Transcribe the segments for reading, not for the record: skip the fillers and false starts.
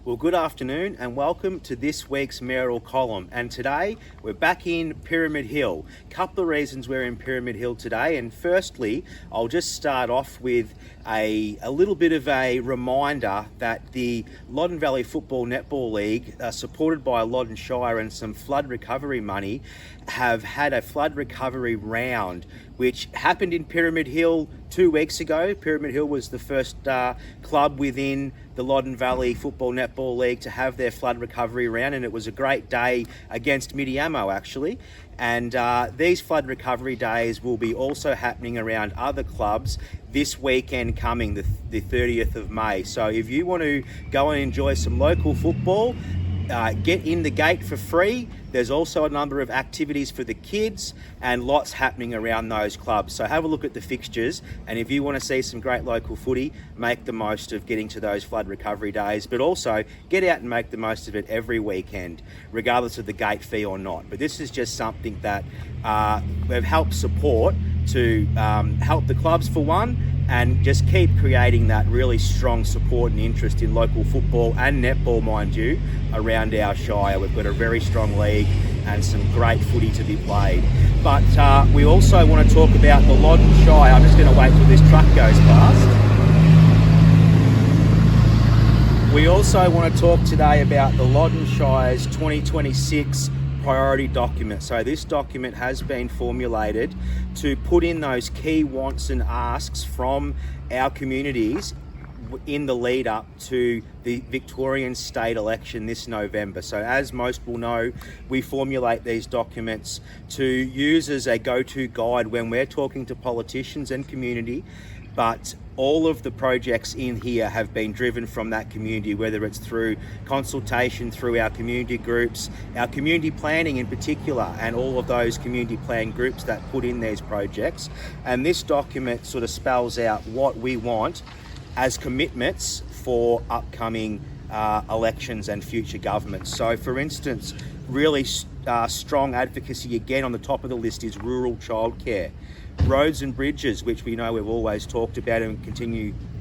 Well, good afternoon and welcome to this week's Mayoral column. And today we're back in Pyramid Hill. Couple of reasons we're in Pyramid Hill today. And firstly, I'll just start off with a little bit of a reminder that the Loddon Valley Football Netball League, supported by Loddon Shire and some flood recovery money, have had a flood recovery round which happened in Pyramid Hill 2 weeks ago. Pyramid Hill was the first club within the Loddon Valley Football Netball League to have their flood recovery round, and it was a great day against Midiamo actually. And these flood recovery days will be also happening around other clubs this weekend coming, the 30th of May. So if you want to go and enjoy some local football, get in the gate for free. There's also a number of activities for the kids and lots happening around those clubs. So have a look at the fixtures, and if you want to see some great local footy, make the most of getting to those flood recovery days, but also get out and make the most of it every weekend, regardless of the gate fee or not. But this is just something that we've helped support to help the clubs for one, and just keep creating that really strong support and interest in local football and netball, mind you, around our Shire. We've got a very strong league and some great footy to be played. But we also want to talk about the Loddon Shire. I'm just going to wait till this truck goes past. We also want to talk today about the Loddon Shire's 2026 priority document. So this document has been formulated to put in those key wants and asks from our communities in the lead up to the Victorian state election this November. So as most will know, we formulate these documents to use as a go-to guide when we're talking to politicians and community, but all of the projects in here have been driven from that community, whether it's through consultation, through our community groups, our community planning in particular, and all of those community plan groups that put in these projects. And this document sort of spells out what we want as commitments for upcoming elections and future governments. So for instance, really strong advocacy again on the top of the list is rural childcare. Roads and bridges, which we know we've always talked about and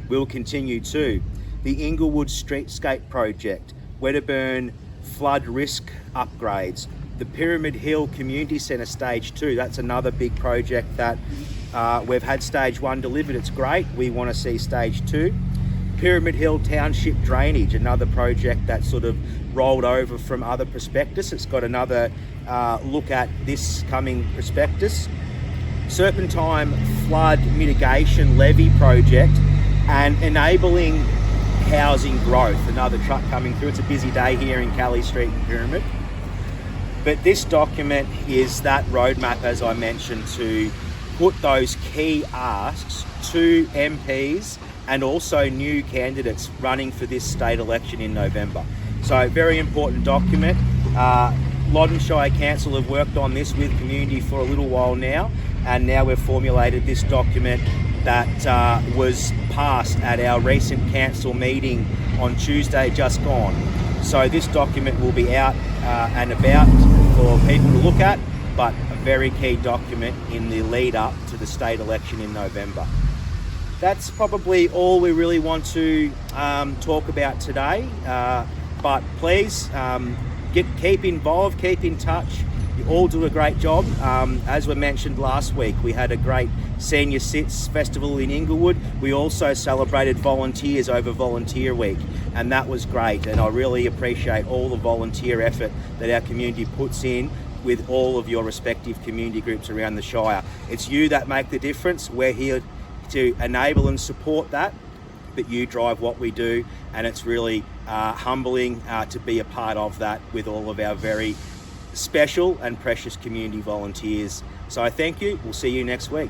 will continue to. The Inglewood Streetscape project, Wedderburn flood risk upgrades, the Pyramid Hill Community Centre Stage 2, that's another big project that we've had Stage 1 delivered, it's great, we want to see Stage 2. Pyramid Hill Township Drainage, another project that sort of rolled over from other prospectus. It's got another look at this coming prospectus. Serpentine Flood Mitigation Levy Project and enabling housing growth. Another truck coming through. It's a busy day here in Cally Street and Pyramid. But this document is that roadmap, as I mentioned, to put those key asks to MPs and also new candidates running for this state election in November. So very important document. Loddon Shire Council have worked on this with community for a little while now, and now we've formulated this document that was passed at our recent council meeting on Tuesday just gone. So this document will be out and about for people to look at, but a very key document in the lead up to the state election in November. That's probably all we really want to talk about today, but please keep involved, keep in touch. You all do a great job. As we mentioned last week, we had a great Senior Sits Festival in Inglewood. We also celebrated volunteers over Volunteer Week, and that was great. And I really appreciate all the volunteer effort that our community puts in with all of your respective community groups around the Shire. It's you that make the difference. We're here to enable and support that, but you drive what we do, and it's really humbling to be a part of that with all of our very special and precious community volunteers. So I thank you. We'll see you next week.